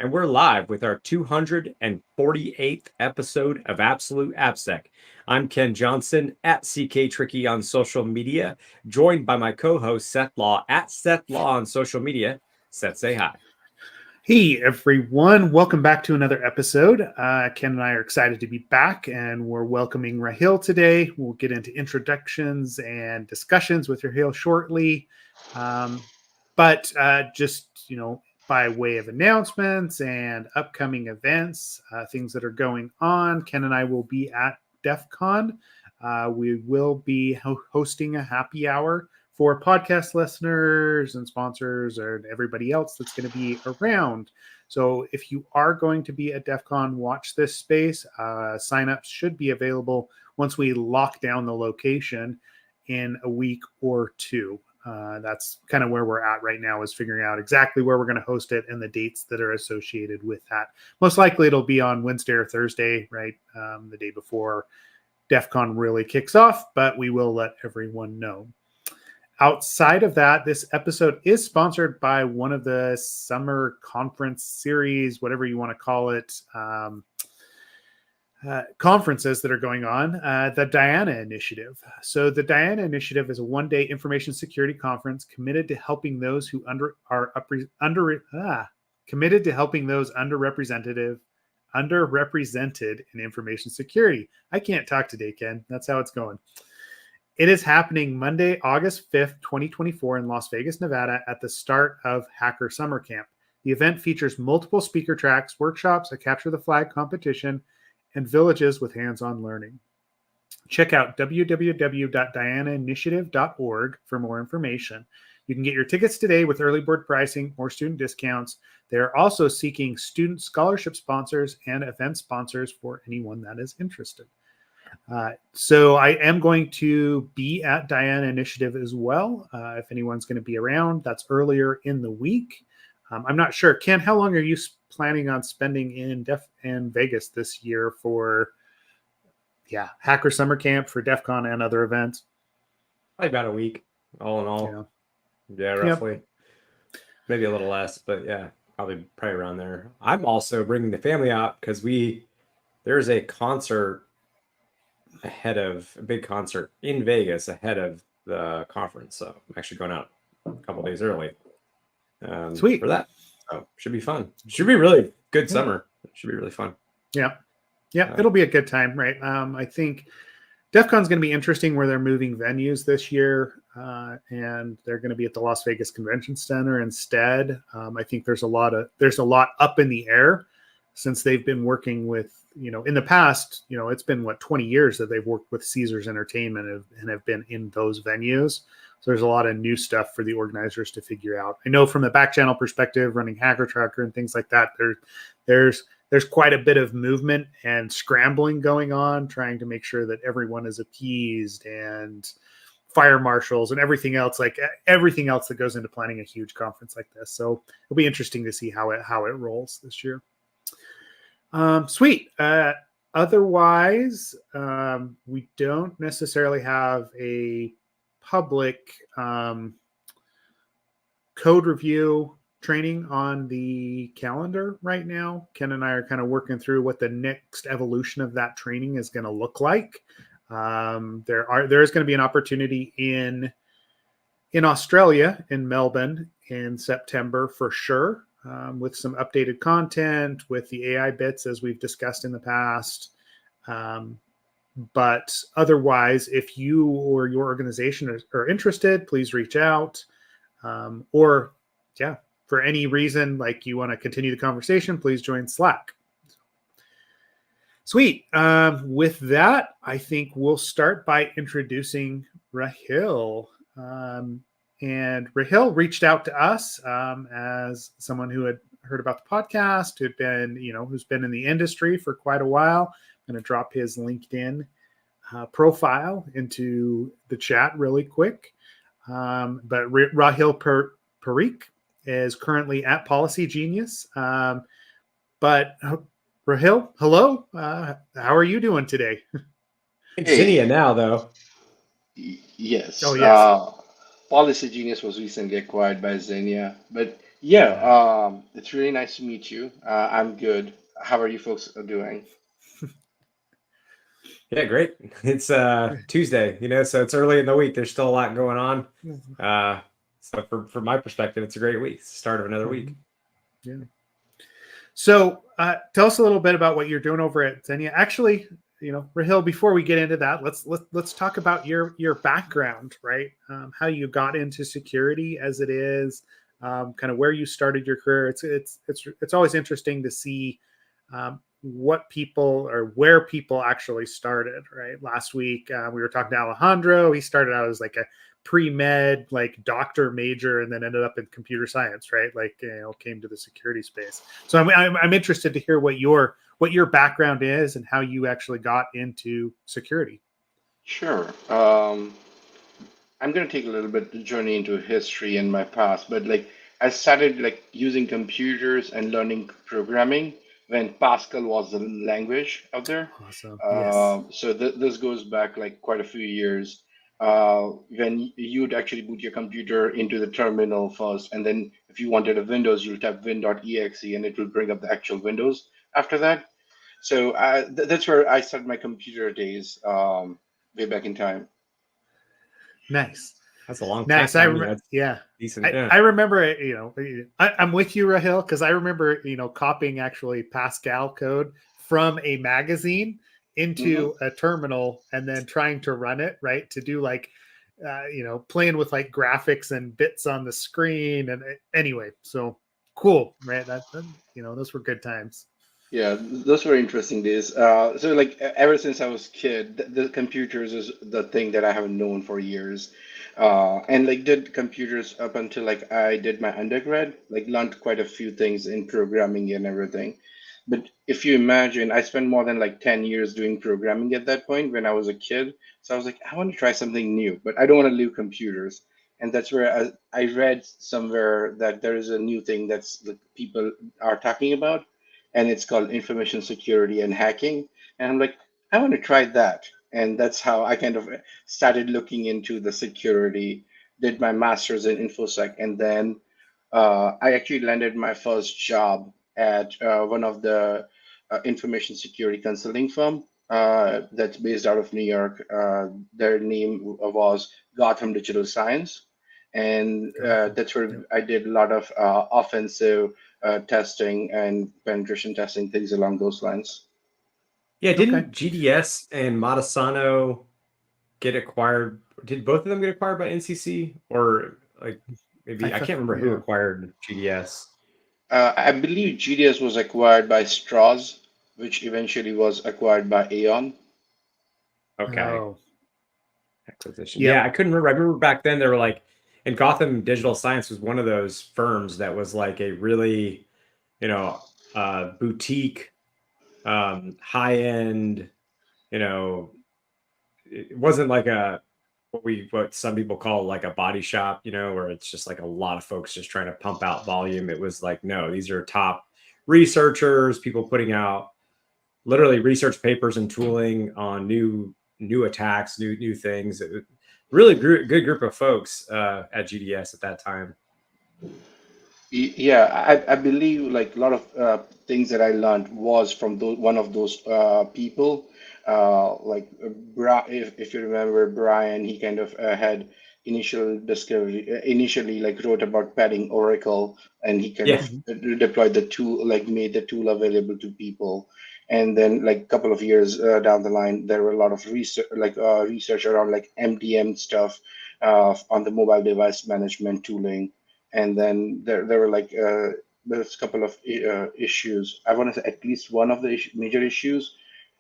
and we're live with our 248th episode of Absolute AppSec. I'm Ken Johnson at CK Tricky on social media, joined by my co-host Seth Law at Seth Law on social media. Seth, say hi. Hey everyone, welcome back to another episode. Ken and I are excited to be back, and we're welcoming Rahil today. We'll get into introductions and discussions with Rahil shortly. But by way of announcements and upcoming events, things that are going on, Ken and I will be at DEF CON. We will be hosting a happy hour for podcast listeners and sponsors and everybody else that's going to be around. So if you are going to be at DEF CON, watch this space. Signups should be available once we lock down the location in a week or two. That's kind of where we're at right now, is figuring out exactly where we're going to host it and the dates that are associated with that. Most likely it'll be on Wednesday or Thursday, right? The day before DEF CON really kicks off, but we will let everyone know. Outside of that, this episode is sponsored by one of the summer conference series, whatever you want to call it, conferences that are going on, the Diana Initiative. So the Diana Initiative is a one-day information security conference committed to helping those who underrepresented in information security. I can't talk today, Ken. That's how it's going. It is happening Monday, August 5th, 2024 in Las Vegas, Nevada at the start of Hacker Summer Camp. The event features multiple speaker tracks, workshops, a capture the flag competition, and villages with hands-on learning. Check out www.dianainitiative.org for more information. You can get your tickets today with early bird pricing or student discounts. They are also seeking student scholarship sponsors and event sponsors for anyone that is interested. So I am going to be at Diana Initiative as well. If anyone's going to be around, that's earlier in the week. I'm not sure. Ken, how long are you planning on spending in Vegas this year for, Hacker Summer Camp, for DEF CON and other events? Probably about a week, all in all. Yeah, roughly. Yep. Maybe a little less, but yeah, probably around there. I'm also bringing the family out because there's a concert a big concert in Vegas ahead of the conference. So I'm actually going out a couple days early. Sweet. For that. So should be fun. Should be really good summer. It should be really fun. Yeah. It'll be a good time, right? I think DEF CON's going to be interesting where they're moving venues this year, and they're going to be at the Las Vegas Convention Center instead. I think there's a lot up in the air since they've been working with, in the past, it's been 20 years that they've worked with Caesars Entertainment and have been in those venues. So there's a lot of new stuff for the organizers to figure out. I know from the back channel perspective, running Hacker Tracker and things like that, there's quite a bit of movement and scrambling going on, trying to make sure that everyone is appeased, and fire marshals and everything else that goes into planning a huge conference like this. So it'll be interesting to see how it rolls this year. Sweet. Otherwise, we don't necessarily have a public code review training on the calendar right now. Ken and I are kind of working through what the next evolution of that training is going to look like. There is going to be an opportunity in Australia, in Melbourne, in September for sure. With some updated content, with the AI bits, as we've discussed in the past. But otherwise, if you or your organization are interested, please reach out. For any reason, like you want to continue the conversation, please join Slack. Sweet. With that, I think we'll start by introducing Rahil. And Rahil reached out to us as someone who had heard about the podcast, who's been in the industry for quite a while. I'm going to drop his LinkedIn profile into the chat really quick. But Rahil Parikh is currently at Policygenius. But Rahil, hello. How are you doing today? It's Zinnia now, though. Yes. Oh, yes. Policygenius was recently acquired by Zinnia, but Yeah, it's really nice to meet you. I'm good. How are you folks doing? Yeah, great. It's Tuesday, so it's early in the week. There's still a lot going on. So from my perspective, it's a great week. It's the start of another week. Yeah. So tell us a little bit about what you're doing over at Zinnia. Actually, Rahil, before we get into that, let's talk about your background, right? How you got into security as it is, kind of where you started your career. It's always interesting to see what people or where people actually started, right? Last week we were talking to Alejandro. He started out as like a pre-med, like doctor major, and then ended up in computer science, right? Like, came to the security space. So I'm interested to hear what your background is and how you actually got into security. Sure. I'm gonna take a little bit of journey into history and my past, but like I started like using computers and learning programming when Pascal was the language out there. Awesome. Yes. So this goes back like quite a few years. When you'd actually boot your computer into the terminal first, and then if you wanted a Windows, you'll type win.exe and it will bring up the actual Windows after that. So that's where I started my computer days, way back in time. Nice. That's a long time. Nice. I remember. That's Yeah. decent. Yeah. I remember it, I'm with you, Rahil, because I remember, copying actually Pascal code from a magazine into a terminal and then trying to run it, right? To do like, playing with like graphics and bits on the screen. And anyway, so cool, right? Those were good times. Yeah, those were interesting days. So like ever since I was kid, the computers is the thing that I haven't known for years. And like did computers up until like I did my undergrad, like learned quite a few things in programming and everything. But if you imagine, I spent more than like 10 years doing programming at that point when I was a kid. So I was like, I want to try something new, but I don't want to leave computers. And that's where I read somewhere that there is a new thing that's the people are talking about, and it's called information security and hacking. And I'm like, I want to try that. And that's how I kind of started looking into the security, did my master's in infosec, and then I actually landed my first job at one of the information security consulting firm that's based out of New York. Their name was Gotham Digital Science, and that's where Yep. I did a lot of offensive testing and penetration testing, things along those lines. Yeah, Okay. didn't GDS and Matasano get acquired? Did both of them get acquired by NCC? Or like maybe I can't remember who Yeah. acquired GDS. I believe GDS was acquired by Strauss, which eventually was acquired by Aon. Okay. Oh, Acquisition. Yeah, yep. I couldn't remember. I remember back then they were like, and Gotham Digital Science was one of those firms that was like a really, boutique, high end, you know, it wasn't like what some people call like a body shop, where it's just like a lot of folks just trying to pump out volume. It was like, no, these are top researchers, people putting out literally research papers and tooling on new attacks, new things. Really good group of folks at GDS at that time. Yeah, I believe like a lot of things that I learned was from one of those people. If you remember Brian, he kind of had initially like wrote about padding Oracle, and he kind Yeah. of deployed the tool, like made the tool available to people. And then like a couple of years down the line, there were a lot of research around like MDM stuff on the mobile device management tooling. And then there were like there's a couple of issues. I want to say at least one of the major issues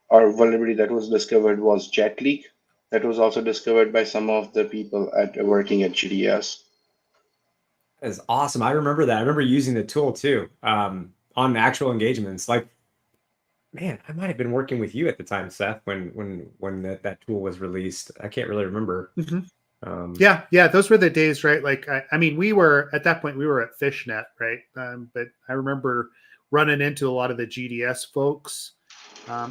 or vulnerability that was discovered was jet leak. That was also discovered by some of the people at working at GDS. That's awesome. I remember that. I remember using the tool too, on actual engagements. Like, man, I might have been working with you at the time, Seth, when that tool was released. I can't really remember. Mm-hmm. Um, Yeah, those were the days, right? Like, I mean, we were at that point, we were at Fishnet, right? But I remember running into a lot of the GDS folks,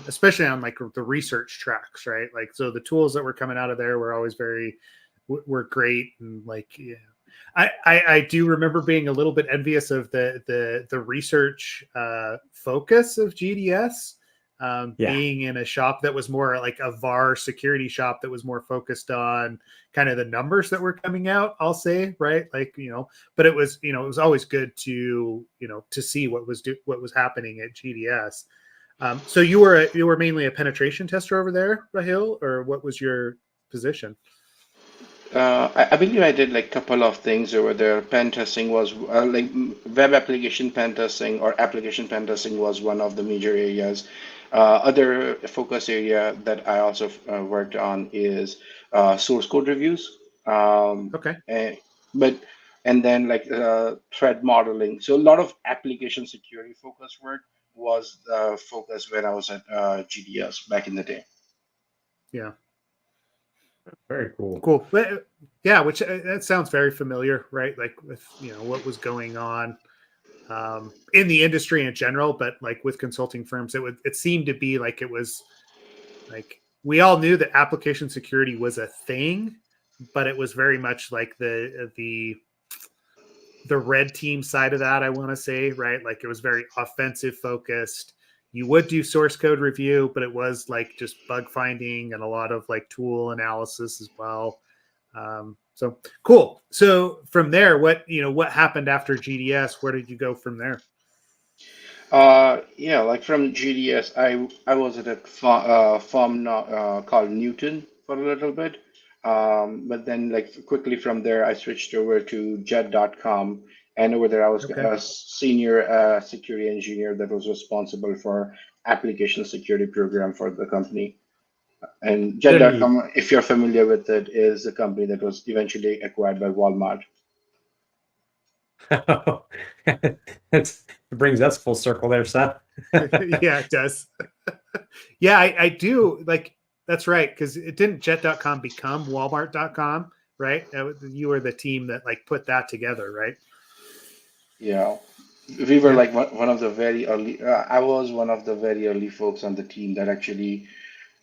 especially on like the research tracks, right? Like, so the tools that were coming out of there were always were great, and like, yeah. I do remember being a little bit envious of the research focus of GDS, being in a shop that was more like a VAR security shop that was more focused on kind of the numbers that were coming out, I'll say, right? Like, but it was, it was always good to, to see what was happening at GDS. So you were mainly a penetration tester over there, Rahil, or what was your position? I believe I did like a couple of things over there. Pen testing was web application pen testing or application pen testing was one of the major areas. Other focus area that I also worked on is source code reviews. Okay. But and then threat modeling. So a lot of application security focus work was focused when I was at GDS back in the day. Yeah. Very cool. Cool. Yeah, which that sounds very familiar, right? Like with, what was going on in the industry in general, but like with consulting firms, it seemed to be like it was like we all knew that application security was a thing, but it was very much like the red team side of that, I want to say, right? Like it was very offensive focused. You would do source code review, but it was like just bug finding and a lot of like tool analysis as well. So cool. So from there, what happened after GDS? Where did you go from there? Yeah, like from GDS, I was at a firm called Newton for a little bit. But then like quickly from there, I switched over to Jet.com, and over there I was Okay. a senior security engineer that was responsible for application security program for the company. And Jet.com, if you're familiar with it, is a company that was eventually acquired by Walmart. It brings us full circle there, Seth. Yeah, it does. Yeah, I do like that's right, because it didn't Jet.com become Walmart.com, right? You were the team that like put that together, right? Yeah, we were Yeah. like one of the very early. I was one of the very early folks on the team that actually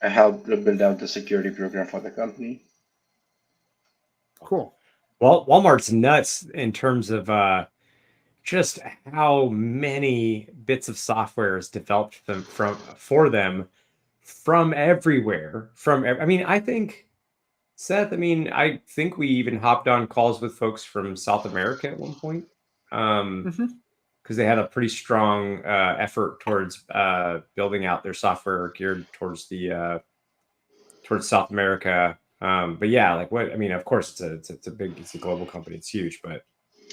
helped build out the security program for the company. Cool. Well, Walmart's nuts in terms of just how many bits of software is developed for them from everywhere. I mean, I think, Seth, I think we even hopped on calls with folks from South America at one point. Because they had a pretty strong effort towards building out their software geared towards South America. But yeah, like what of course it's a global company, it's huge, but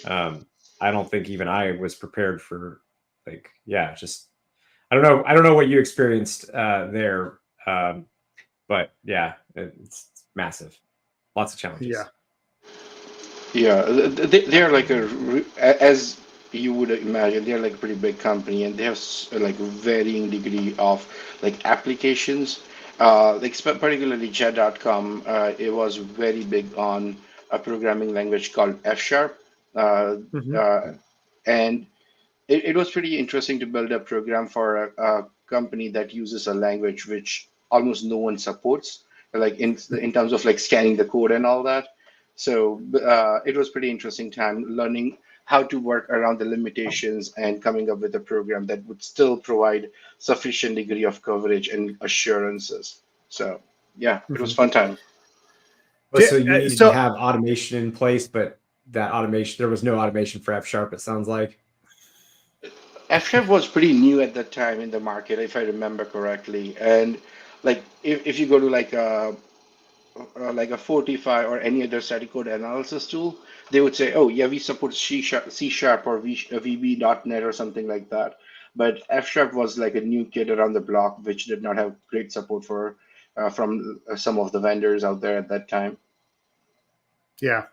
I don't think even I was prepared for just I don't know what you experienced there, but yeah, it's massive, lots of challenges. Yeah, they're like as you would imagine, they're like a pretty big company, and they have like varying degree of like applications. Particularly Jet.com, it was very big on a programming language called F Sharp, and it was pretty interesting to build a program for a company that uses a language which almost no one supports, like in terms of like scanning the code and all that. So it was pretty interesting time learning how to work around the limitations and coming up with a program that would still provide sufficient degree of coverage and assurances. So yeah, it was fun time. So you needed to have automation in place, but that automation, there was no automation for F Sharp, it sounds like. F Sharp was pretty new at that time in the market, if I remember correctly. And like if you go to like a Fortify or any other static code analysis tool, they would say, "Oh yeah, we support C sharp or VB.NET or something like that." But F Sharp was like a new kid around the block, which did not have great support for from some of the vendors out there at that time. Yeah,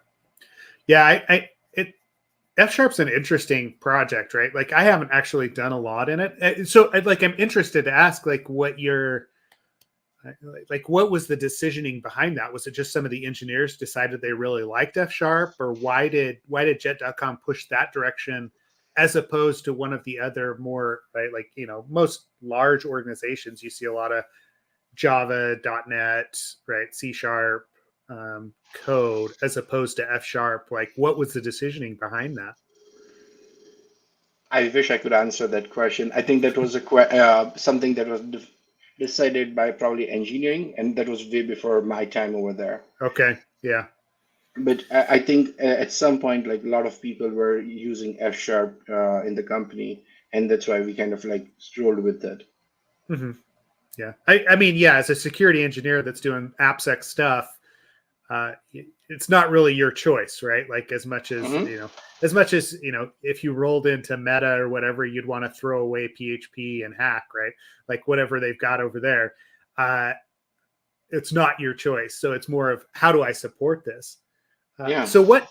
F Sharp's an interesting project, right? Like I haven't actually done a lot in it, so I'm interested to ask what what was the decisioning behind that? Was it just some of the engineers decided they really liked F Sharp, or why did Jet.com push that direction as opposed to one of the other more most large organizations? You see a lot of Java, .NET, right, C Sharp, code as opposed to F#? Like, what was the decisioning behind that? I wish I could answer that question. I think that was something that was decided by probably engineering, and that was way before my time over there. Okay, yeah. But I think at some point, like a lot of people were using F# in the company, and that's why we kind of like strolled with it. Mm-hmm. Yeah, I mean, yeah, as a security engineer that's doing AppSec stuff, it's not really your choice, right? Like as much as if you rolled into Meta or whatever, you'd want to throw away PHP and hack, right? Like whatever they've got over there, it's not your choice. So it's more of how do I support this? Yeah. So what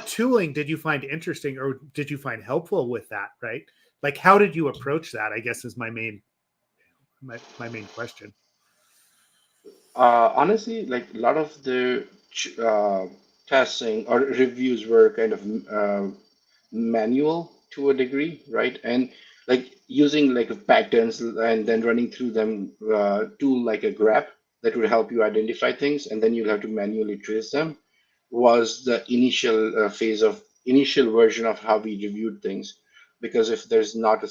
tooling did you find interesting or did you find helpful with that, right? Like how did you approach that? I guess is my main question. Honestly, like a lot of the testing or reviews were kind of manual to a degree, right? And like using like patterns and then running through them, tool like a grep that would help you identify things, and then you'll have to manually trace them, was the initial version of how we reviewed things. Because if there's not a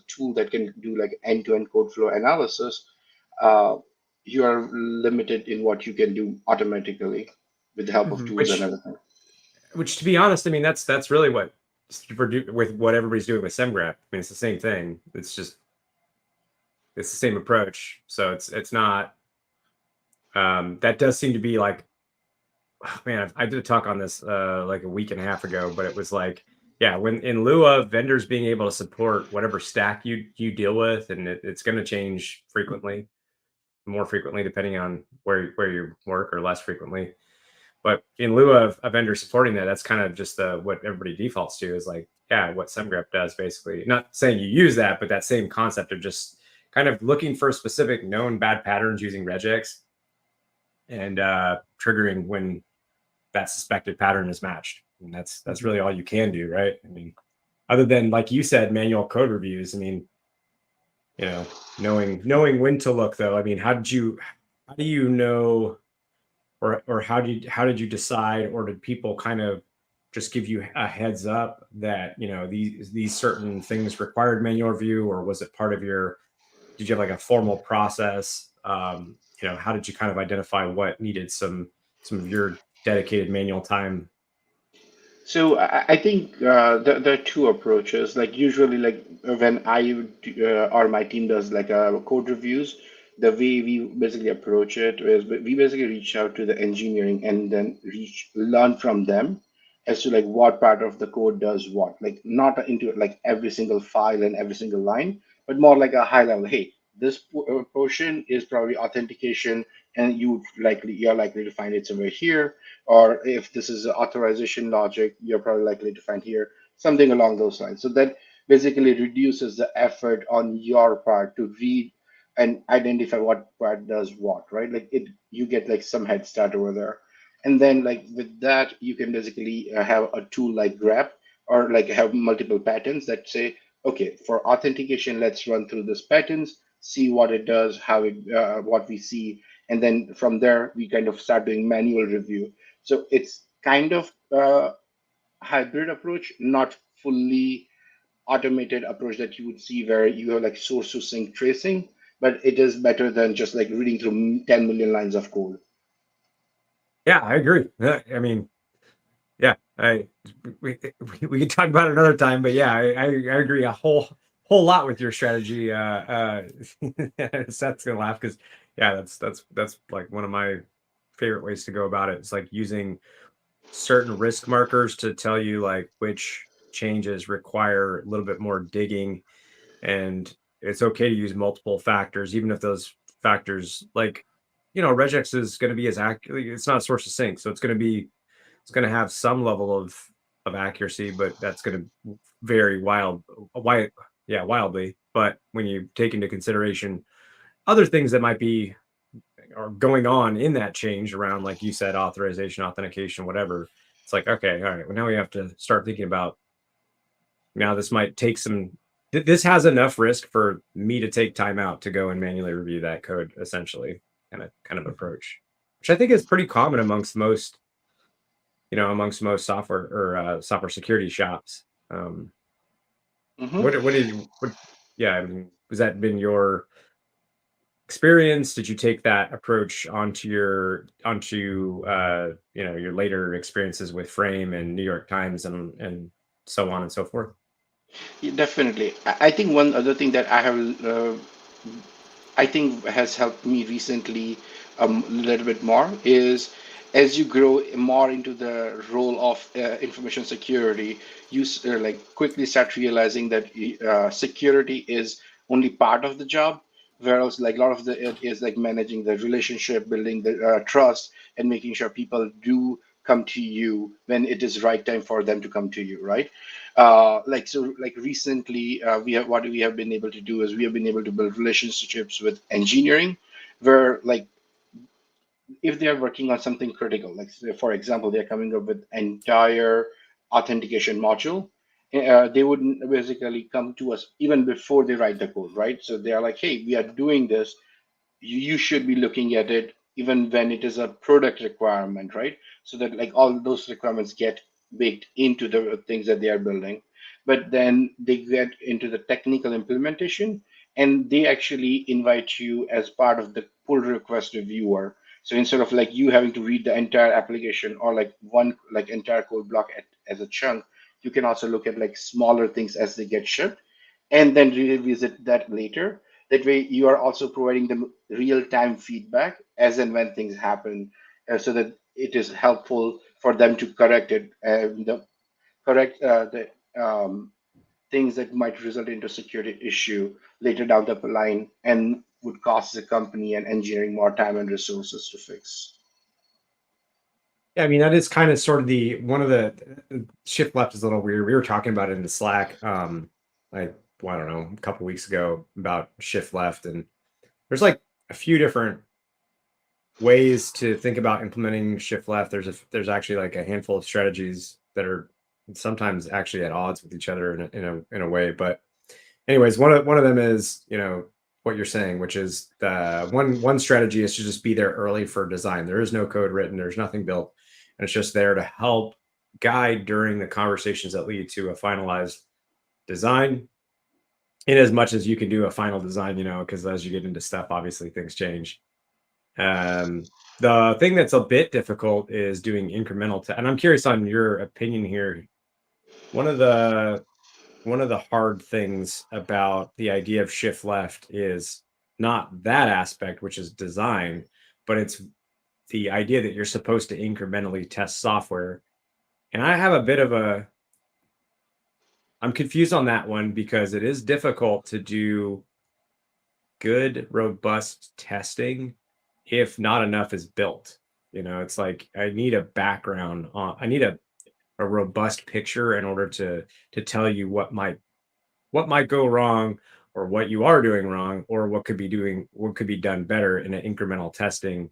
tool that can do like end-to-end code flow analysis, uh, you are limited in what you can do automatically with the help of tools and everything. Which, to be honest, I mean that's really what with what everybody's doing with SemGraph. I mean, it's the same thing. It's the same approach. So it's not. That does seem to be like, oh, man, I did a talk on this like a week and a half ago, but it was like, yeah, when in lieu of vendors being able to support whatever stack you deal with, and it's going to change frequently, more frequently depending on where you work, or less frequently. But in lieu of a vendor supporting that, that's kind of just what everybody defaults to is like, yeah, what SemGraph does basically. Not saying you use that, but that same concept of just kind of looking for specific known bad patterns using regex and triggering when that suspected pattern is matched. And that's really all you can do, right? I mean, other than, like you said, manual code reviews. I mean, knowing when to look, though. I mean, how do you know, or how did you decide, or did people kind of just give you a heads up that these certain things required manual review, or was it part of did you have like a formal process? How did you kind of identify what needed some of your dedicated manual time? So I think there are two approaches. Like usually, like when or my team does like code reviews, the way we basically approach it is we basically reach out to the engineering and then learn from them as to like what part of the code does what. Like not into like every single file and every single line, but more like a high level. Hey, this portion is probably authentication, and you're likely to find it somewhere here. Or if this is authorization logic, you're probably likely to find here something along those lines. So that basically reduces the effort on your part to read and identify what part does what, right? Like you get like some head start over there. And then like with that, you can basically have a tool like grep, or like have multiple patterns that say, okay, for authentication, let's run through this patterns, see what it does, what we see. And then from there, we kind of start doing manual review. So it's kind of a hybrid approach, not fully automated approach that you would see where you have like source to sink tracing, but it is better than just like reading through 10 million lines of code. Yeah, I agree. I mean, yeah, we can talk about it another time, but yeah, I agree a whole lot with your strategy. Seth's gonna laugh because yeah, that's like one of my favorite ways to go about it. It's like using certain risk markers to tell you like which changes require a little bit more digging, and it's okay to use multiple factors, even if those factors, like regex is going to be as accurate. It's not a source of sync, so it's going to have some level of accuracy, but that's going to vary wildly. But when you take into consideration other things that might be or going on in that change around, like you said, authorization, authentication, whatever, it's like, okay, all right, well, now we have to start thinking about, now this might take this has enough risk for me to take time out to go and manually review that code, essentially, kind of approach. which I think is pretty common amongst most software or software security shops. Yeah, I mean, has that been your experience? Did you take that approach onto your your later experiences with Frame and New York Times and so on and so forth? Yeah, definitely. I think one other thing that I think has helped me recently a little bit more is as you grow more into the role of information security, like quickly start realizing that security is only part of the job, whereas like a lot of it is like managing the relationship, building the trust, and making sure people do come to you when it is right time for them to come to you, right? Like recently we have what we have been able to do is we have been able to build relationships with engineering where like if they are working on something critical, like say, for example, they're coming up with entire authentication module, they would basically come to us even before they write the code, right? So they are like, hey, we are doing this, you should be looking at it even when it is a product requirement, right? So that like all those requirements get baked into the things that they are building. But then they get into the technical implementation and they actually invite you as part of the pull request reviewer. So instead of like you having to read the entire application or like one like entire code block as a chunk, you can also look at like smaller things as they get shipped and then revisit that later. That way, you are also providing them real-time feedback as and when things happen, so that it is helpful for them to correct it and correct the things that might result into security issue later down the line and would cost the company and engineering more time and resources to fix. Yeah, I mean, that is kind of sort of the one of the shift left is a little weird. We were talking about it in the Slack, like, well, I don't know, a couple weeks ago about shift left, and there's like a few different ways to think about implementing shift left. There's actually like a handful of strategies that are sometimes actually at odds with each other in a way. But anyways, one of them is, what you're saying, which is the one strategy is to just be there early for design. There is no code written, there's nothing built, and it's just there to help guide during the conversations that lead to a finalized design. In as much as you can do a final design, because as you get into stuff, obviously things change. The thing that's a bit difficult is doing incremental and I'm curious on your opinion here. One of the hard things about the idea of shift left is not that aspect, which is design, but it's the idea that you're supposed to incrementally test software. And I have a bit of I'm confused on that one because it is difficult to do good, robust testing if not enough is built. It's like I need a background on, I need a robust picture in order to tell you what might go wrong or what you are doing wrong or what could be done better in an incremental testing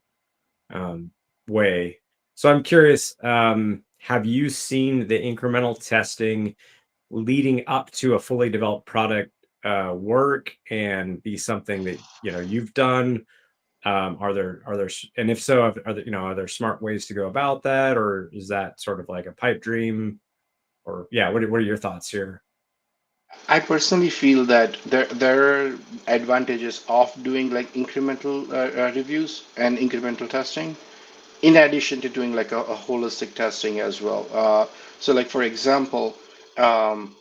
way. So I'm curious, have you seen the incremental testing leading up to a fully developed product work and be something that you've done? Are there and if so, are there smart ways to go about that, or is that sort of like a pipe dream? Or yeah, what are your thoughts here? I personally feel that there are advantages of doing like incremental reviews and incremental testing in addition to doing like a holistic testing as well. So like for example, um,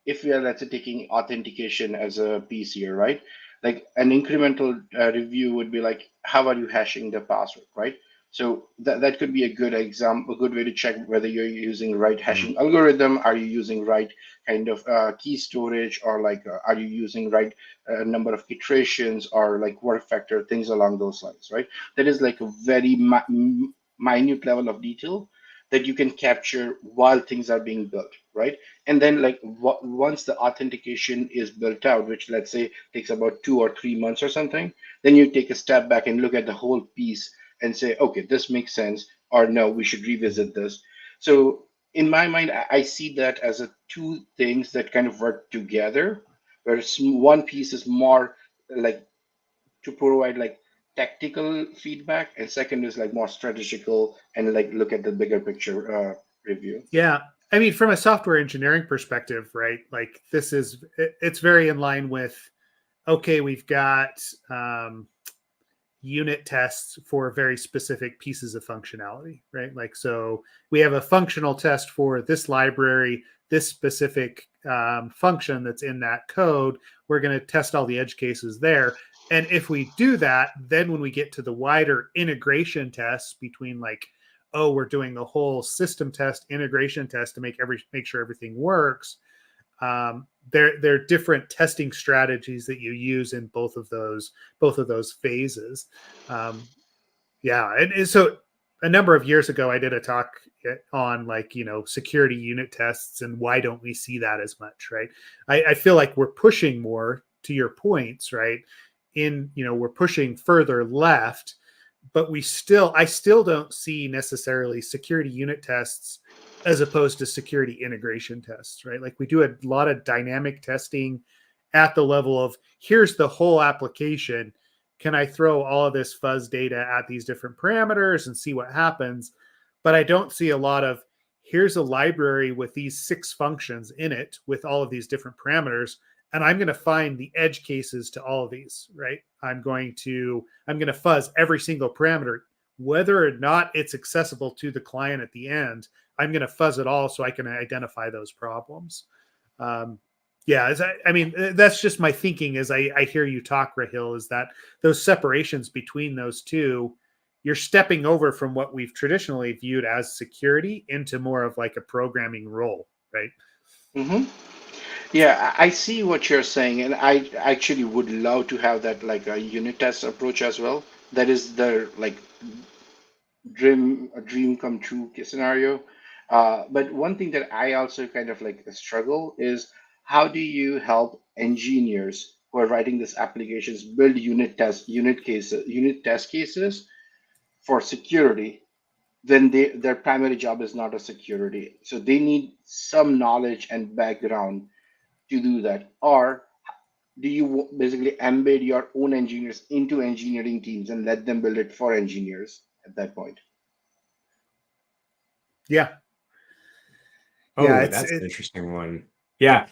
if we are let's say taking authentication as a piece here, right? Like an incremental review would be like, how are you hashing the password, right? So that could be a good example, a good way to check whether you're using the right Mhm. hashing algorithm. Are you using right kind of key storage, or like are you using right number of iterations, or like word factor, things along those lines, right? That is like a very minute level of detail that you can capture while things are being built, right? And then like once the authentication is built out, which let's say takes about 2 or 3 months or something, then you take a step back and look at the whole piece and say, okay, this makes sense, or no, we should revisit this. So in my mind, I see that as a two things that kind of work together, where one piece is more like to provide like tactical feedback, and second is like more strategical and like look at the bigger picture review. Yeah. I mean, from a software engineering perspective, right? Like it's very in line with, okay, we've got unit tests for very specific pieces of functionality, right? Like, so we have a functional test for this library, this specific function that's in that code. We're going to test all the edge cases there. And if we do that, then when we get to the wider integration tests between like, oh, we're doing the whole system test, integration test to make sure everything works. There are different testing strategies that you use in both of those phases. And so a number of years ago, I did a talk on like, security unit tests and why don't we see that as much, right? I feel like we're pushing more, to your points, right? We're pushing further left, but I still don't see necessarily security unit tests as opposed to security integration tests, right? Like we do a lot of dynamic testing at the level of here's the whole application. Can I throw all of this fuzz data at these different parameters and see what happens? But I don't see a lot of here's a library with these 6 functions in it with all of these different parameters. And I'm going to find the edge cases to all of these, right? I'm going to fuzz every single parameter, whether or not it's accessible to the client at the end. I'm going to fuzz it all so I can identify those problems. That's just my thinking as I hear you talk, Rahil, is that those separations between those two, you're stepping over from what we've traditionally viewed as security into more of like a programming role, right? Mm-hmm. Yeah, I see what you're saying, and I actually would love to have that like a unit test approach as well. That is the like a dream come true scenario. But one thing that I also kind of like struggle is how do you help engineers who are writing these applications build unit test cases for security when their primary job is not a security. So they need some knowledge and background to do that. Or do you basically embed your own engineers into engineering teams and let them build it for engineers at that point? Yeah. Oh, that's an interesting one. Yeah,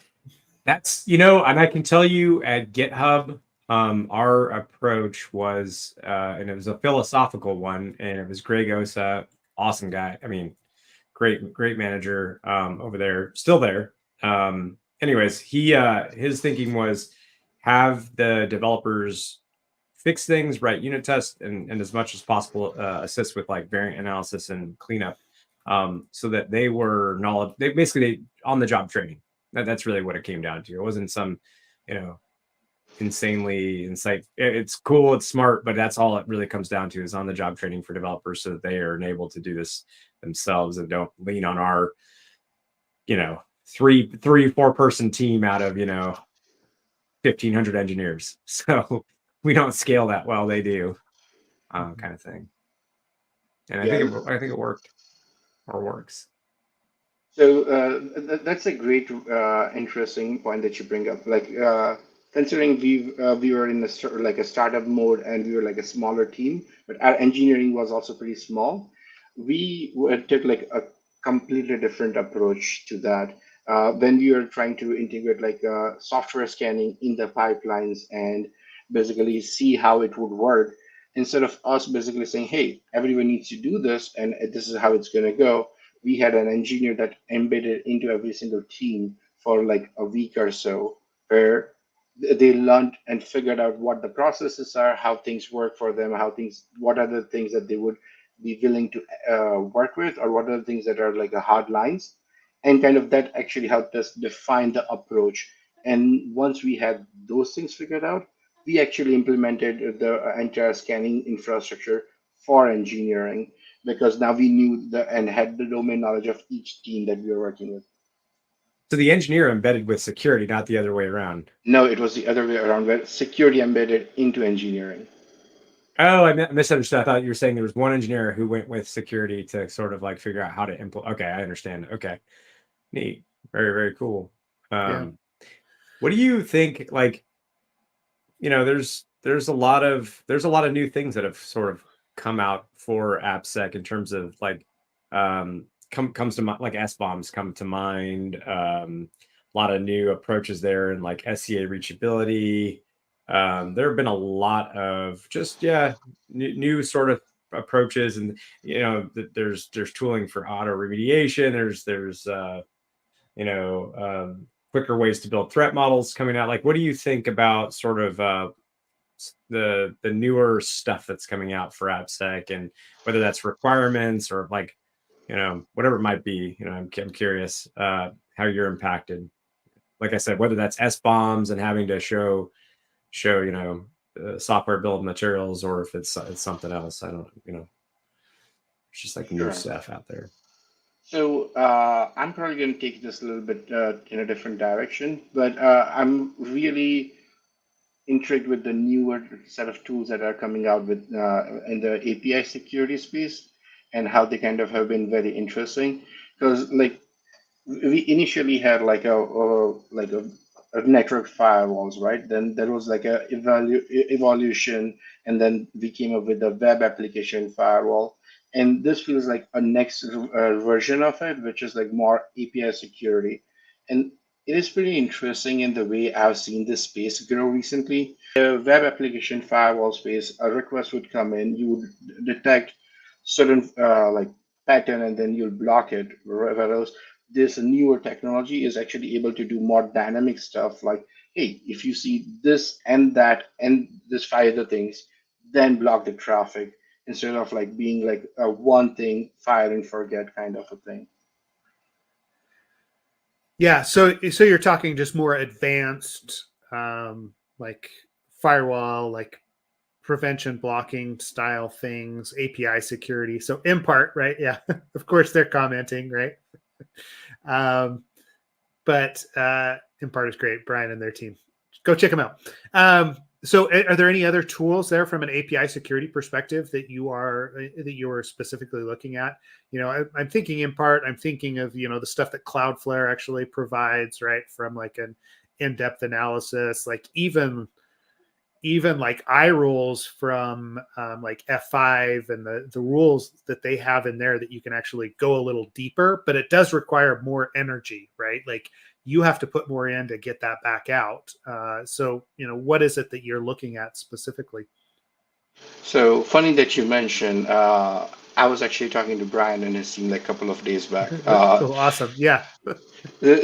that's, and I can tell you at GitHub, our approach was, and it was a philosophical one, and it was Greg Osa, awesome guy. I mean, great manager over there, still there. Anyways, his thinking was have the developers fix things, write unit tests, and as much as possible assist with like variant analysis and cleanup, so that they were they basically on the job training. That's really what it came down to. It wasn't some, insanely insight. It's cool, it's smart, but that's all it really comes down to is on the job training for developers so that they are enabled to do this themselves and don't lean on our, 4 person team out of 1,500 engineers. So we don't scale that well. They do, kind of thing. And I think it worked or works. So that's a great, interesting point that you bring up. Like considering we were in a startup mode and we were like a smaller team, but our engineering was also pretty small. We took like a completely different approach to that. When we were trying to integrate like software scanning in the pipelines and basically see how it would work, instead of us basically saying, "Hey, everyone needs to do this, and this is how it's going to go." We had an engineer that embedded into every single team for like a week or so, where they learned and figured out what the processes are, how things work for them, what are the things that they would be willing to work with, or what are the things that are like a hard lines, and kind of that actually helped us define the approach. And once we had those things figured out, we actually implemented the entire scanning infrastructure for engineering because now we knew and had the domain knowledge of each team that we were working with. So the engineer embedded with security, not the other way around. No, it was the other way around, where security embedded into engineering. Oh, I misunderstood. I thought you were saying there was one engineer who went with security to sort of like figure out how to implement. Okay, I understand. Okay, neat. Very, very cool. What do you think? Like, there's there's a lot of new things that have sort of come out for AppSec in terms of like comes to mind, like S-bombs come to mind. A lot of new approaches there, and like SCA reachability. There have been a lot of just new sort of approaches, and there's tooling for auto remediation. There's quicker ways to build threat models coming out. Like, what do you think about sort of the newer stuff that's coming out for AppSec, and whether that's requirements or like whatever it might be? I'm curious how you're impacted. Like I said, whether that's S-bombs and having to show software build materials, or if it's something else. I don't it's just like new stuff out there. So I'm probably going to take this a little bit in a different direction, but I'm really intrigued with the newer set of tools that are coming out with in the API security space, and how they kind of have been very interesting. Because like we initially had like a network firewalls, right? Then there was like a evolution, and then we came up with a web application firewall. And this feels like a next version of it, which is like more API security. And it is pretty interesting in the way I've seen this space grow recently. The web application firewall space, a request would come in, you would detect certain like pattern, and then you'll block it. Whereas this newer technology is actually able to do more dynamic stuff, like, hey, if you see this and that and this 5 other things, then block the traffic, instead of like being like a one thing, fire and forget kind of a thing. Yeah, so you're talking just more advanced, like firewall, like prevention blocking style things, API security. So in part, right? Yeah, of course they're commenting, right? But in part is great. Brian and their team, go check them out. So are there any other tools there from an API security perspective that you are specifically looking at? I'm thinking in part, I'm thinking of, the stuff that Cloudflare actually provides, right? From like an in-depth analysis, like even like iRules from like F5 and the rules that they have in there that you can actually go a little deeper, but it does require more energy, right? Like you have to put more in to get that back out. So, what is it that you're looking at specifically? So funny that you mentioned, I was actually talking to Brian and his team like a couple of days back. Oh, awesome. Yeah.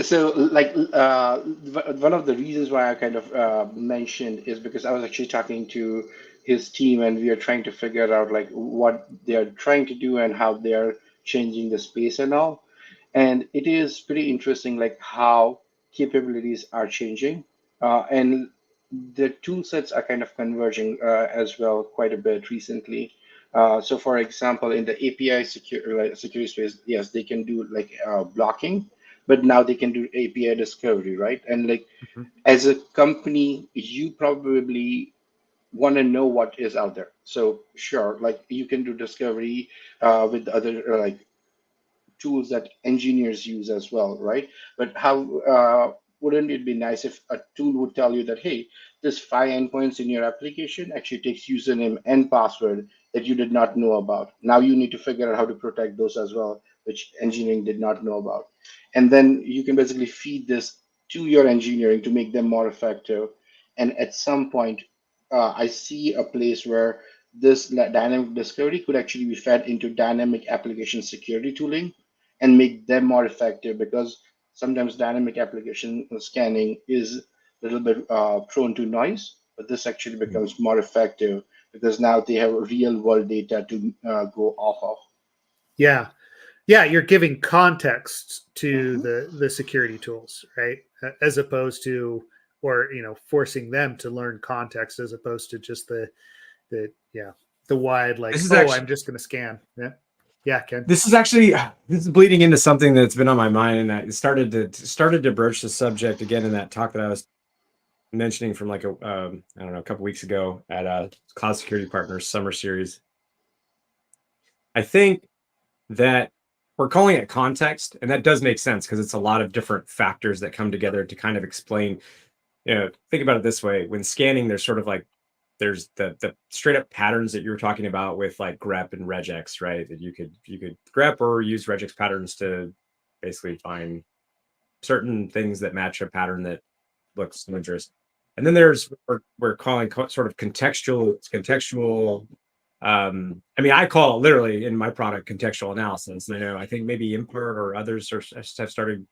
So like one of the reasons why I kind of mentioned is because I was actually talking to his team, and we are trying to figure out like what they are trying to do and how they are changing the space and all. And it is pretty interesting like how capabilities are changing, and the tool sets are kind of converging as well quite a bit recently. So for example, in the API security space, yes, they can do like blocking, but now they can do API discovery, right? And like as a company, you probably want to know what is out there. So sure, like you can do discovery with other like tools that engineers use as well, right? But how wouldn't it be nice if a tool would tell you that, hey, this 5 endpoints in your application actually takes username and password that you did not know about. Now you need to figure out how to protect those as well, which engineering did not know about. And then you can basically feed this to your engineering to make them more effective. And at some point, I see a place where this dynamic discovery could actually be fed into dynamic application security tooling and make them more effective, because sometimes dynamic application scanning is a little bit prone to noise, but this actually becomes more effective because now they have real world data to go off of. Yeah. Yeah, you're giving context to the security tools, right? As opposed to, or forcing them to learn context, as opposed to just the wide, like, I'm just going to scan. Yeah, Ken. This is bleeding into something that's been on my mind, and I started to broach the subject again in that talk that I was mentioning from like a couple weeks ago at Cloud Security Partners Summer Series. I think that we're calling it context, and that does make sense because it's a lot of different factors that come together to kind of explain. Think about it this way: when scanning, there's sort of like there's the straight up patterns that you were talking about with like grep and regex, right? That you could grep or use regex patterns to basically find certain things that match a pattern that looks dangerous. And then there's we're calling sort of contextual. I mean, I call it literally in my product contextual analysis. You know, I think maybe Impart or others have started,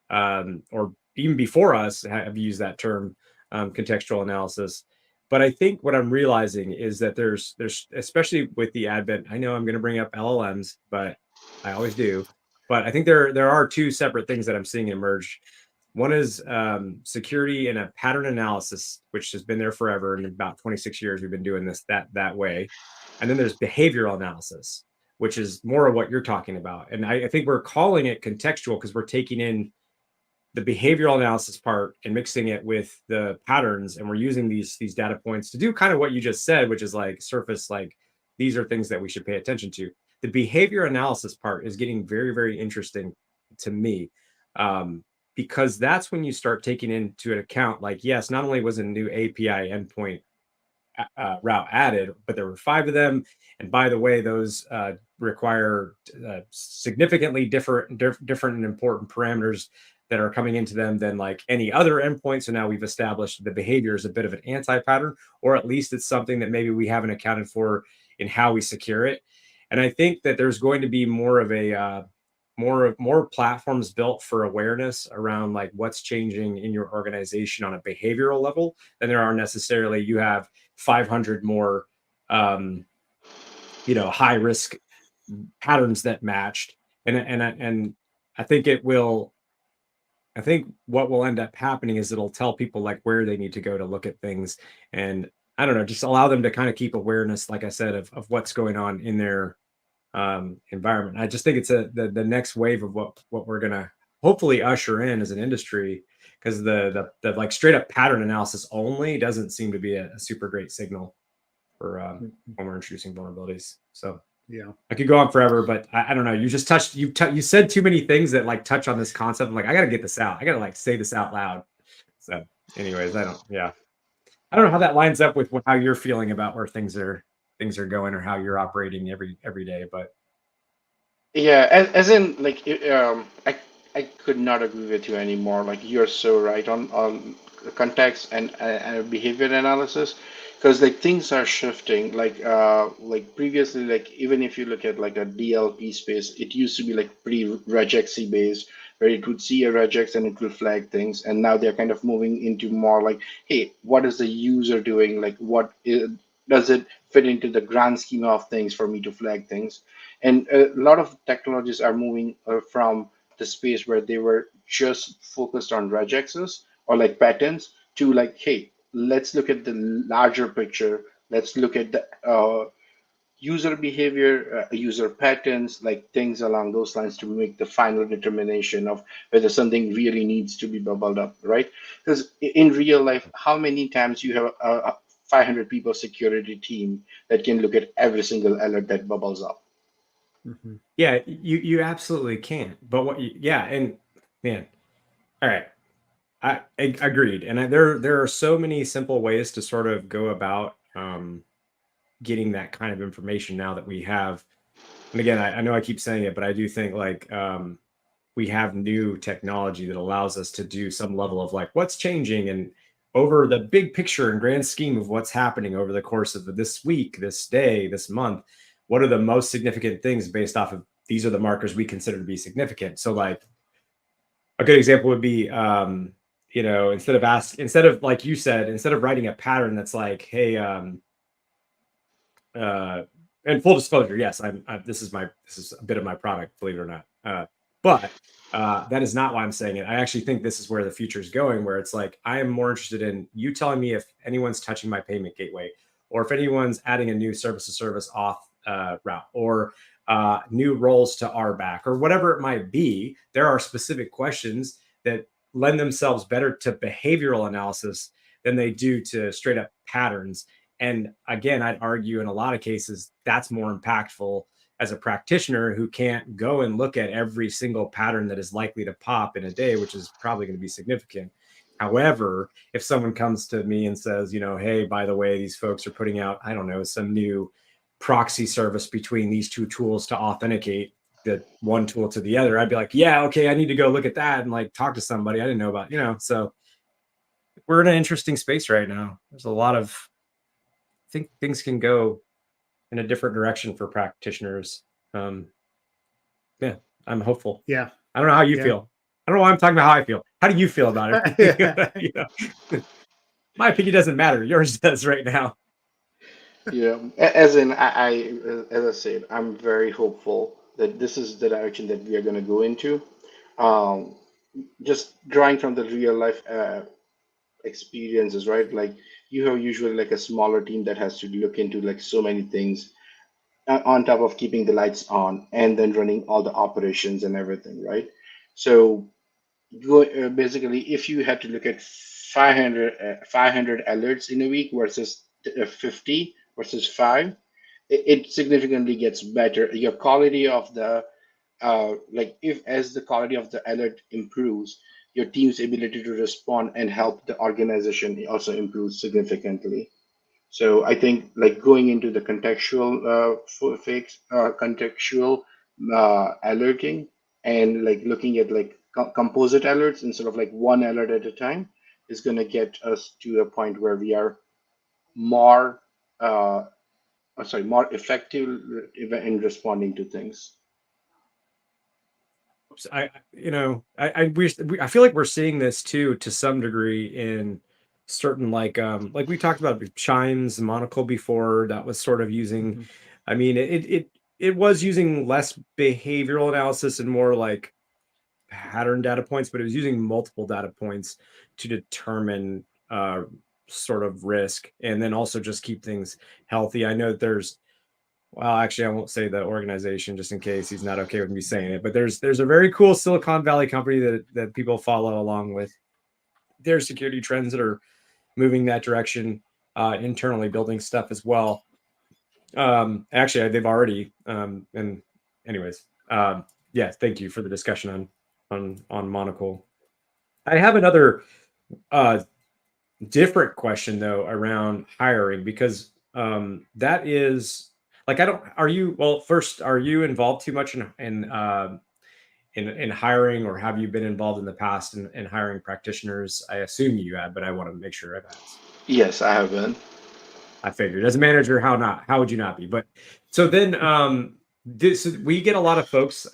or even before us have used that term, contextual analysis. But I think what I'm realizing is that there's especially with the advent. I know I'm going to bring up LLMs, but I always do. But I think there are two separate things that I'm seeing emerge. One is security and a pattern analysis, which has been there forever. In about 26 years, we've been doing this that way. And then there's behavioral analysis, which is more of what you're talking about. And I think we're calling it contextual because we're taking in the behavioral analysis part and mixing it with the patterns, and we're using these data points to do kind of what you just said, which is like surface, like these are things that we should pay attention to. The behavior analysis part is getting very, very interesting to me, because that's when you start taking into an account, like, yes, not only was a new API endpoint route added, but there were 5 of them, and by the way, those require significantly different and important parameters that are coming into them than like any other endpoint. So now we've established the behavior is a bit of an anti-pattern, or at least it's something that maybe we haven't accounted for in how we secure it. And I think that there's going to be more of a more platforms built for awareness around like what's changing in your organization on a behavioral level than there are necessarily. You have 500 more, high risk patterns that matched, and I think it will. I think what will end up happening is it'll tell people like where they need to go to look at things, and I don't know, just allow them to kind of keep awareness, like I said, of what's going on in their environment. I just think it's the next wave of what we're gonna hopefully usher in as an industry, because the like straight up pattern analysis only doesn't seem to be a super great signal for when we're introducing vulnerabilities. So yeah, I could go on forever, but I don't know. You just you said too many things that like touch on this concept. I'm like, I got to get this out. I got to like say this out loud. So anyways, I don't know how that lines up with how you're feeling about where things are going or how you're operating every day. But Yeah, as in like I could not agree with you anymore. Like you're so right on context and behavior analysis, because like things are shifting. Like previously, like even if you look at like a DLP space, it used to be like pretty regexy based, where it would see a regex and it will flag things, and now they're kind of moving into more like, hey, what is the user doing? Like does it fit into the grand scheme of things for me to flag things? And a lot of technologies are moving from the space where they were just focused on regexes or like patterns to like, hey, let's look at the larger picture. Let's look at the user behavior, user patterns, like things along those lines to make the final determination of whether something really needs to be bubbled up, right? Because in real life, how many times you have a 500 people security team that can look at every single alert that bubbles up? Mm-hmm. yeah, you absolutely can't. But and man, all right, I agreed. And there are so many simple ways to sort of go about getting that kind of information now that we have. And again, I know I keep saying it, but I do think like we have new technology that allows us to do some level of like what's changing and over the big picture and grand scheme of what's happening over the course of this week, this day, this month. What are the most significant things based off of these are the markers we consider to be significant? So like a good example would be instead of like you said, instead of writing a pattern that's like, hey, and full disclosure, yes, this is a bit of my product, believe it or not. But that is not why I'm saying it. I actually think this is where the future is going, where it's like I am more interested in you telling me if anyone's touching my payment gateway, or if anyone's adding a new service to service auth route, or new roles to RBAC, or whatever it might be. There are specific questions that lend themselves better to behavioral analysis than they do to straight up patterns. And again, I'd argue in a lot of cases, that's more impactful as a practitioner who can't go and look at every single pattern that is likely to pop in a day, which is probably going to be significant. However, if someone comes to me and says, hey, by the way, these folks are putting out, I don't know, some new proxy service between these two tools to authenticate the one tool to the other, I'd be like, yeah, okay, I need to go look at that and like talk to somebody I didn't know about, so we're in an interesting space right now. There's a lot of, I think things can go in a different direction for practitioners. Yeah, I'm hopeful. Yeah. I don't know how you feel. I don't know why I'm talking about how I feel. How do you feel about it? My opinion doesn't matter. Yours does right now. Yeah, as in, as I said, I'm very hopeful that this is the direction that we are going to go into. Um, just drawing from the real life experiences, right? Like you have usually like a smaller team that has to look into like so many things on top of keeping the lights on and then running all the operations and everything, right? So basically, if you had to look at 500 alerts in a week versus 50 versus 5, it significantly gets better. Your quality of the like if as the quality of the alert improves, your team's ability to respond and help the organization also improves significantly. So I think like going into the contextual contextual alerting and like looking at like composite alerts instead of like one alert at a time is going to get us to a point where we are more uh, more effective in responding to things. I feel like we're seeing this too to some degree in certain like we talked about Chimes and Monocle before, that was sort of using, I mean, it was using less behavioral analysis and more like pattern data points, but it was using multiple data points to determine sort of risk and then also just keep things healthy. I know that there's, well, actually, I won't say the organization just in case he's not okay with me saying it. But there's a very cool Silicon Valley company that people follow along with their security trends that are moving that direction, internally building stuff as well. Actually, they've already. And anyways, yeah, thank you for the discussion on Monocle. I have another different question though around hiring, because that is like, first, are you involved too much in hiring, or have you been involved in the past in hiring practitioners? I assume you have, but I want to make sure I've asked. Yes, I have been. I figured as a manager, how would you not be? But so then we get a lot of folks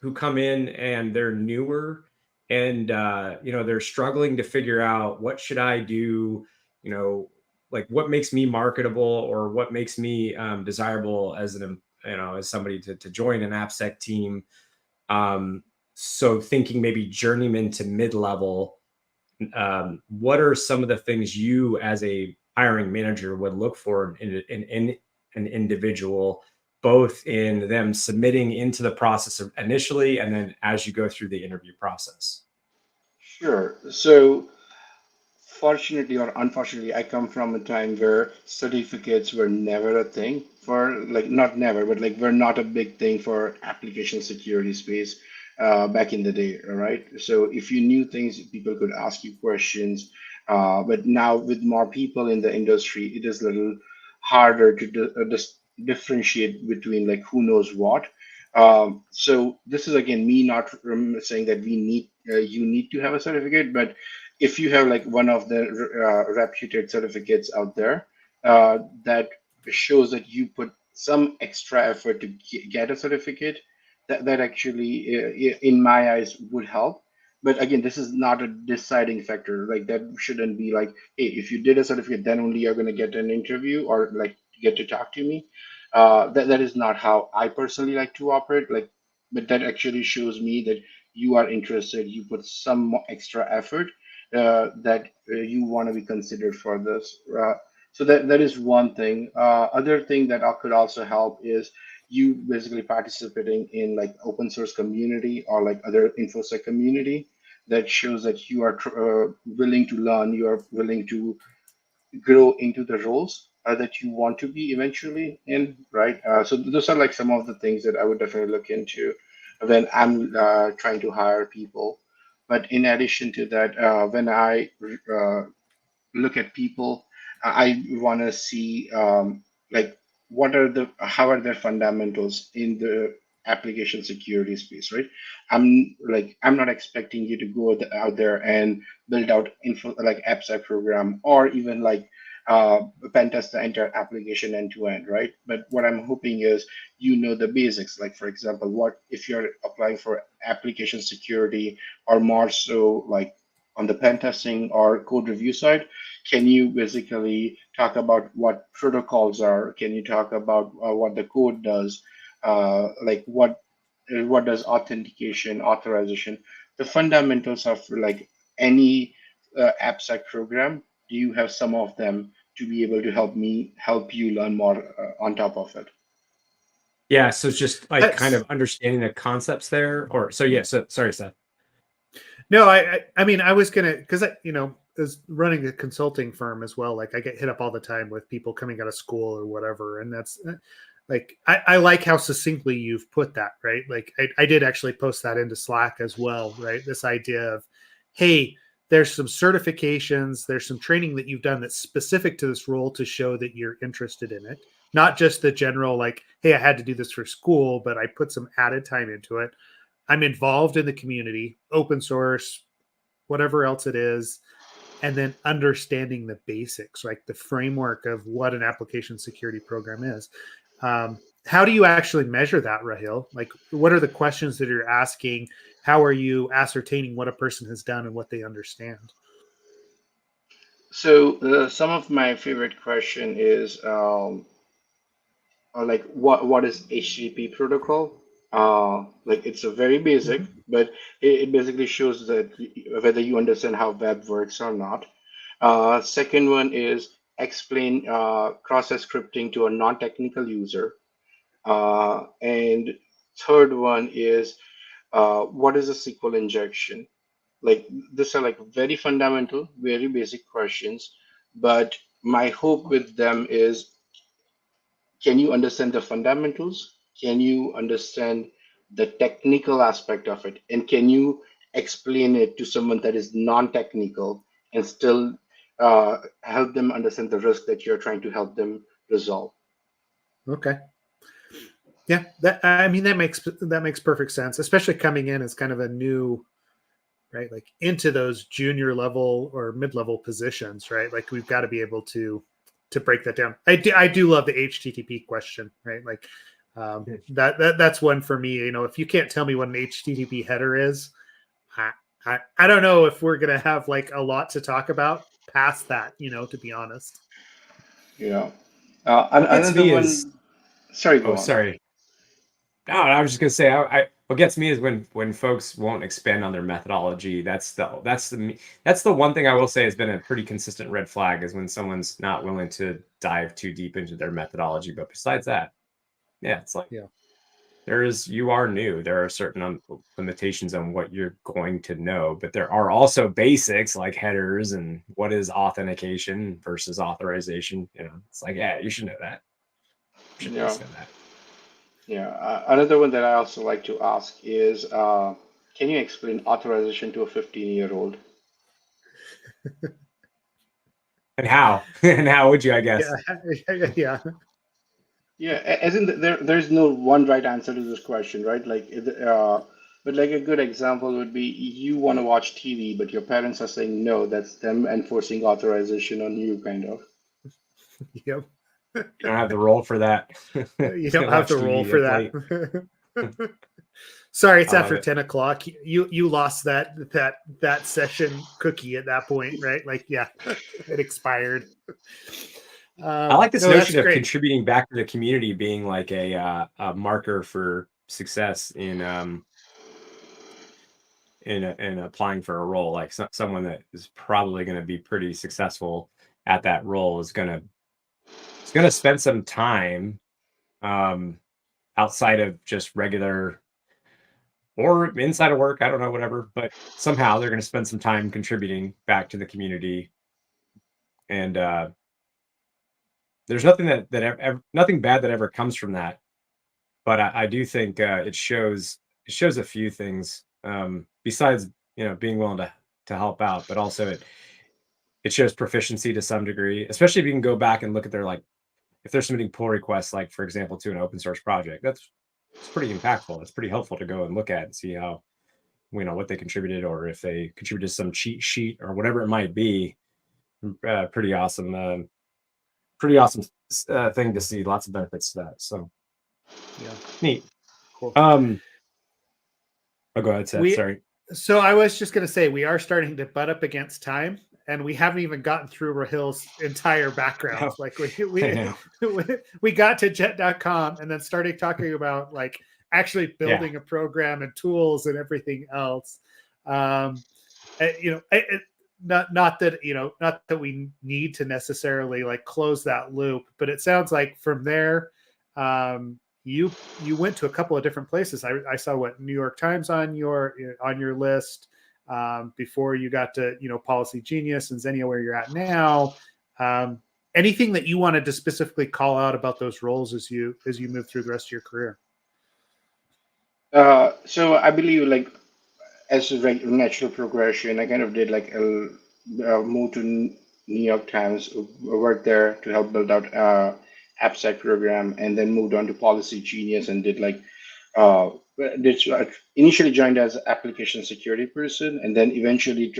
who come in and they're newer and they're struggling to figure out, what should I do, like what makes me marketable or what makes me desirable as as somebody to join an AppSec team. So thinking maybe journeyman to mid-level, what are some of the things you as a hiring manager would look for in an individual, both in them submitting into the process initially and then as you go through the interview process? Sure. So fortunately or unfortunately, I come from a time where certificates were never a thing for, like, not never, but like were not a big thing for application security space back in the day, all right? So if you knew things, people could ask you questions. But now with more people in the industry, it is a little harder to differentiate between like who knows what. So this is again me not saying that you need to have a certificate, but if you have like one of the reputed certificates out there that shows that you put some extra effort to get a certificate, that actually, in my eyes, would help. But again, this is not a deciding factor. Like that shouldn't be like, hey, if you did a certificate, then only you're going to get an interview or like get to talk to me. That is not how I personally like to operate. Like, but that actually shows me that you are interested. You put some extra effort that you want to be considered for this. So that is one thing. Other thing that could also help is you basically participating in like open source community or like other infosec community that shows that you are willing to learn, you are willing to grow into the roles that you want to be eventually in, right? So those are like some of the things that I would definitely look into when I'm trying to hire people. But in addition to that, when I look at people, I want to see like how are their fundamentals in the application security space, right? I'm not expecting you to go out there and build out info like AppSec program, or even like pen test the entire application end to end, right? But what I'm hoping is the basics. Like for example, what if you're applying for application security, or more so like on the pen testing or code review side, can you basically talk about what protocols are? Can you talk about what the code does? Like what does authentication, authorization, the fundamentals of like any AppSec program? Do you have some of them to be able to help you learn more on top of it? Yeah, so it's just like kind of understanding the concepts there, or so yeah. So sorry, Seth. No, I mean, I was gonna, because as running a consulting firm as well, like I get hit up all the time with people coming out of school or whatever, and that's like I like how succinctly you've put that, right? Like I did actually post that into Slack as well, right? This idea of, hey, there's some certifications, there's some training that you've done that's specific to this role to show that you're interested in it, not just the general like, hey, I had to do this for school, but I put some added time into it. I'm involved in the community, open source, whatever else it is, and then understanding the basics, like the framework of what an application security program is. How do you actually measure that, Rahil? Like, what are the questions that you're asking? How are you ascertaining what a person has done and what they understand? So some of my favorite question is like what is HTTP protocol? Like it's a very basic, but it basically shows that whether you understand how web works or not. Second one is explain process scripting to a non-technical user. And third one is what is a SQL injection? Like these are like very fundamental, very basic questions, but my hope with them is, can you understand the fundamentals? Can you understand the technical aspect of it? And can you explain it to someone that is non-technical and still help them understand the risk that you're trying to help them resolve? Okay. Yeah, that makes perfect sense, especially coming in as kind of a new, right, like into those junior level or mid-level positions, right? Like we've got to be able to break that down. I do love the HTTP question, right? Like that's one for me. If you can't tell me what an HTTP header is, I don't know if we're gonna have like a lot to talk about past that. To be honest. Yeah. What gets Another me one. is, Sorry, go oh, on. sorry. No, I was just gonna say, what gets me is when folks won't expand on their methodology. That's the one thing I will say has been a pretty consistent red flag, is when someone's not willing to dive too deep into their methodology. But besides that, yeah, it's like, Yeah. you are new. There are certain limitations on what you're going to know, but there are also basics like headers and what is authentication versus authorization. It's like, yeah, you should know that. You should at Yeah. least know that. Yeah. Another one that I also like to ask is, can you explain authorization to a 15-year-old? And how? And how would you, I guess? Yeah. Yeah. Yeah, as in there's no one right answer to this question, right? But like a good example would be, you want to watch TV, but your parents are saying no. That's them enforcing authorization on you, kind of. Yep. You don't have the role for that. You don't have Watch to roll TV, for that's that. late. Sorry, it's I love after it. 10 o'clock. You lost that session cookie at that point, right? Like, yeah, it expired. I like this No, that's notion of great. contributing back to the community being like a marker for success in applying for a role. Like someone that is probably going to be pretty successful at that role is going to spend some time outside of just regular or inside of work. I don't know, whatever, but somehow they're going to spend some time contributing back to the community. And there's nothing bad that ever comes from that. But I do think it shows a few things, besides being willing to help out, but also it shows proficiency to some degree, especially if you can go back and look at their, like, if they're submitting pull requests, like, for example, to an open source project, it's pretty impactful. It's pretty helpful to go and look at and see how, what they contributed, or if they contributed some cheat sheet or whatever it might be. Pretty awesome. Pretty awesome thing to see. Lots of benefits to that. So yeah, neat. cool. Oh, go ahead, Seth. Sorry. So I was just going to say, we are starting to butt up against time, and we haven't even gotten through Rahil's entire background. Like we got to jet.com and then started talking about like actually building a program and tools and everything else. Not that we need to necessarily like close that loop, but it sounds like from there, you went to a couple of different places. I saw New York Times on your list before you got to Policygenius and Zinnia, where you're at now. Anything that you wanted to specifically call out about those roles as you move through the rest of your career? So I believe like as a natural progression, I kind of did like a move to New York Times, worked there to help build out AppSec program, and then moved on to Policygenius and did like initially joined as an application security person, and then eventually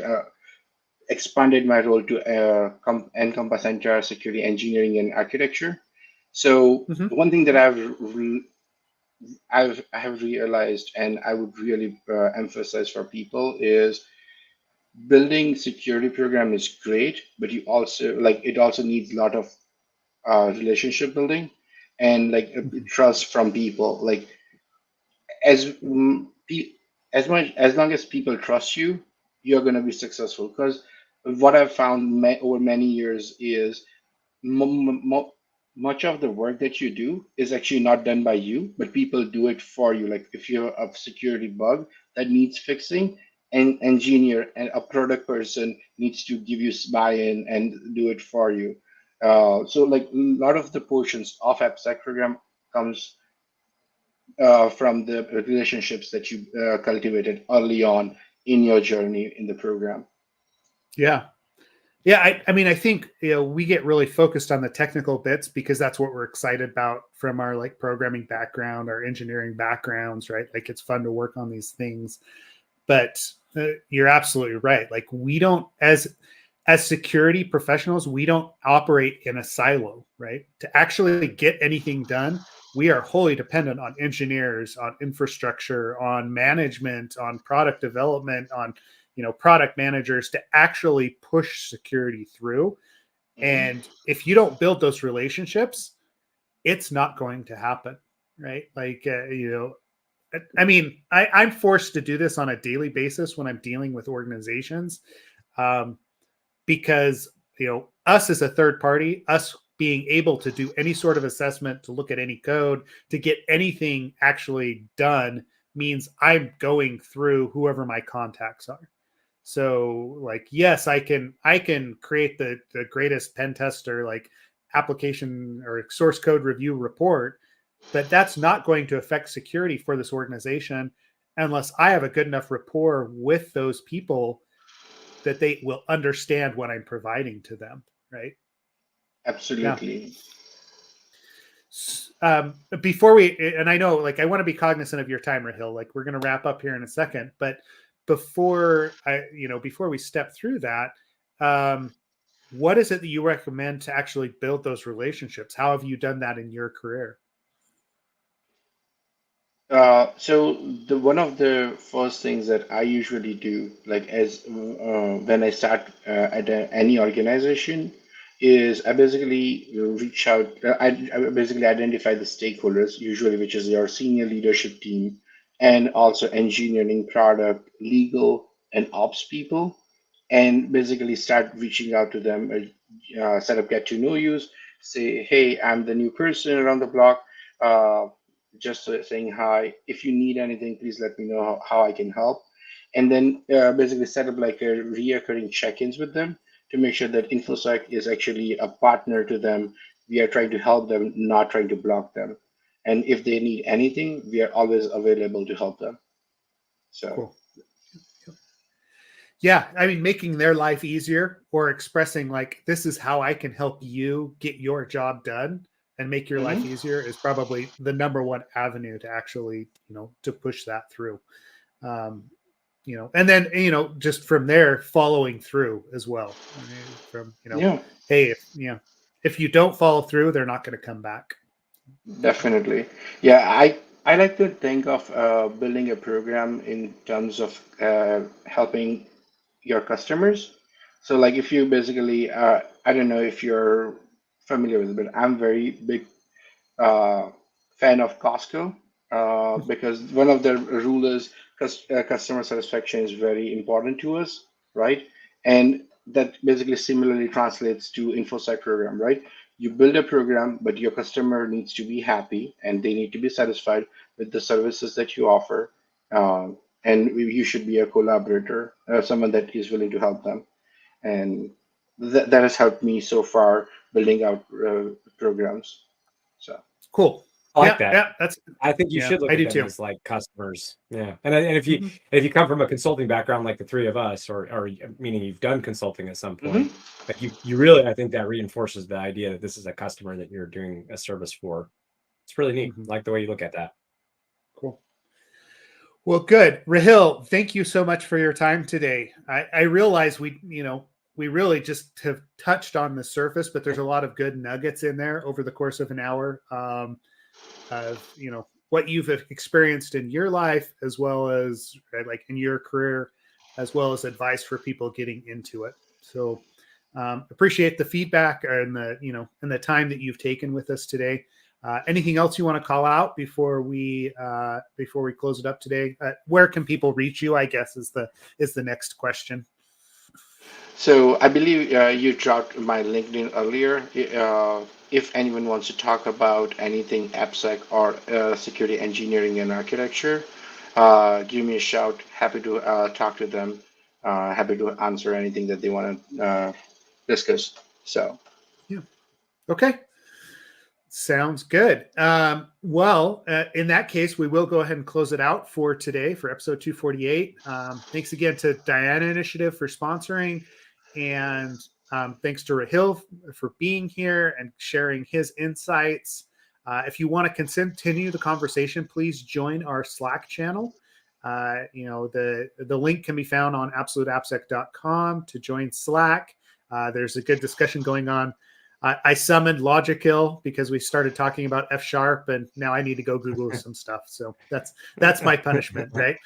expanded my role to encompass entire security engineering and architecture. So one thing that I have realized, and I would really emphasize for people, is building security program is great, but you also like it also needs a lot of relationship building and like trust from people. Like as as much as long as people trust you, you're going to be successful. Because what I've found over many years is much of the work that you do is actually not done by you, but people do it for you. Like if you're a security bug that needs fixing, an engineer and a product person needs to give you buy-in and do it for you. So like a lot of the portions of AppSec program comes from the relationships that you cultivated early on in your journey in the program. Yeah. Yeah, I mean, I think we get really focused on the technical bits because that's what we're excited about from our like programming background, our engineering backgrounds, right? Like it's fun to work on these things. But you're absolutely right. Like we don't, as security professionals, we don't operate in a silo, right? To actually get anything done, we are wholly dependent on engineers, on infrastructure, on management, on product development, on product managers to actually push security through. And if you don't build those relationships, it's not going to happen, right? Like, I mean, I'm forced to do this on a daily basis when I'm dealing with organizations because, us as a third party, us being able to do any sort of assessment, to look at any code, to get anything actually done means I'm going through whoever my contacts are. So like, yes, I can create the greatest pen tester, like application or source code review report, but that's not going to affect security for this organization unless I have a good enough rapport with those people that they will understand what I'm providing to them. Right. Absolutely. Yeah. Before we, and I know like, I want to be cognizant of your time, Rahil, like we're going to wrap up here in a second, but before we step through that, what is it that you recommend to actually build those relationships? How have you done that in your career? So one of the first things that I usually do, like as when I start at any organization, is I basically reach out. I basically identify the stakeholders, usually which is your senior leadership team, and also engineering, product, legal, and ops people, and basically start reaching out to them. Set up get to know yous. Say, hey, I'm the new person around the block. Just saying hi. If you need anything, please let me know how I can help. And then basically set up like a reoccurring check-ins with them to make sure that infosec is actually a partner to them. We are trying to help them, not trying to block them. And if they need anything, we are always available to help them. So Cool. Yeah, I mean, making their life easier or expressing like, this is how I can help you get your job done and make your life easier is probably the number one avenue to actually, to push that through. And then, just from there, following through as well. From, hey, if you don't follow through, they're not going to come back. Definitely. Yeah, I like to think of building a program in terms of helping your customers. So like if you basically, I don't know if you're familiar with it, but I'm very big uh, fan of Costco because one of the rule is customer satisfaction is very important to us, right? And that basically similarly translates to infosec program, right? You build a program, but your customer needs to be happy and they need to be satisfied with the services that you offer. And you should be a collaborator, someone that is willing to help them. And that has helped me so far building out programs. So. Cool. I like that. Yeah, I think you should look I at do them too. as like customers. Yeah. And if you come from a consulting background like the three of us, or meaning you've done consulting at some point, like you really, I think that reinforces the idea that this is a customer that you're doing a service for. It's really neat. I like the way you look at that. Cool. Well, good. Rahil, thank you so much for your time today. I realize we really just have touched on the surface, but there's a lot of good nuggets in there over the course of an hour of, what you've experienced in your life, as well as like in your career, as well as advice for people getting into it. So appreciate the feedback and the time that you've taken with us today. Anything else you want to call out before we close it up today? Where can people reach you, I guess, is the next question. So I believe you dropped my LinkedIn earlier. If anyone wants to talk about anything AppSec or security engineering and architecture, give me a shout. Happy to talk to them. Happy to answer anything that they want to discuss. So. Yeah. Okay. Sounds good. Well, in that case, we will go ahead and close it out for today for episode 248. Thanks again to Diana Initiative for sponsoring, and thanks to Rahil for being here and sharing his insights. If you want to continue the conversation, please join our Slack channel. The link can be found on absoluteappsec.com to join Slack. There's a good discussion going on. I summoned Logical because we started talking about F#, and now I need to go Google some stuff. So that's my punishment, right?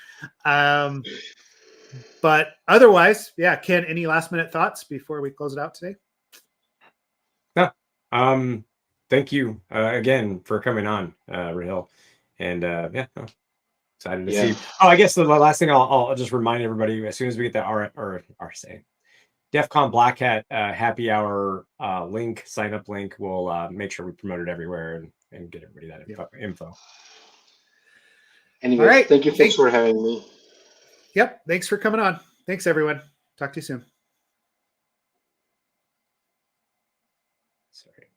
But otherwise, yeah. Ken, any last minute thoughts before we close it out today? No. Thank you again for coming on, Rahil, and excited to see you. Oh, I guess the last thing I'll just remind everybody, as soon as we get that RSA. DEF CON Black Hat happy hour sign up link. We'll make sure we promote it everywhere and get everybody that info. Anyway, right. Thank you folks for having me. Yep. Thanks for coming on. Thanks, everyone. Talk to you soon. Sorry.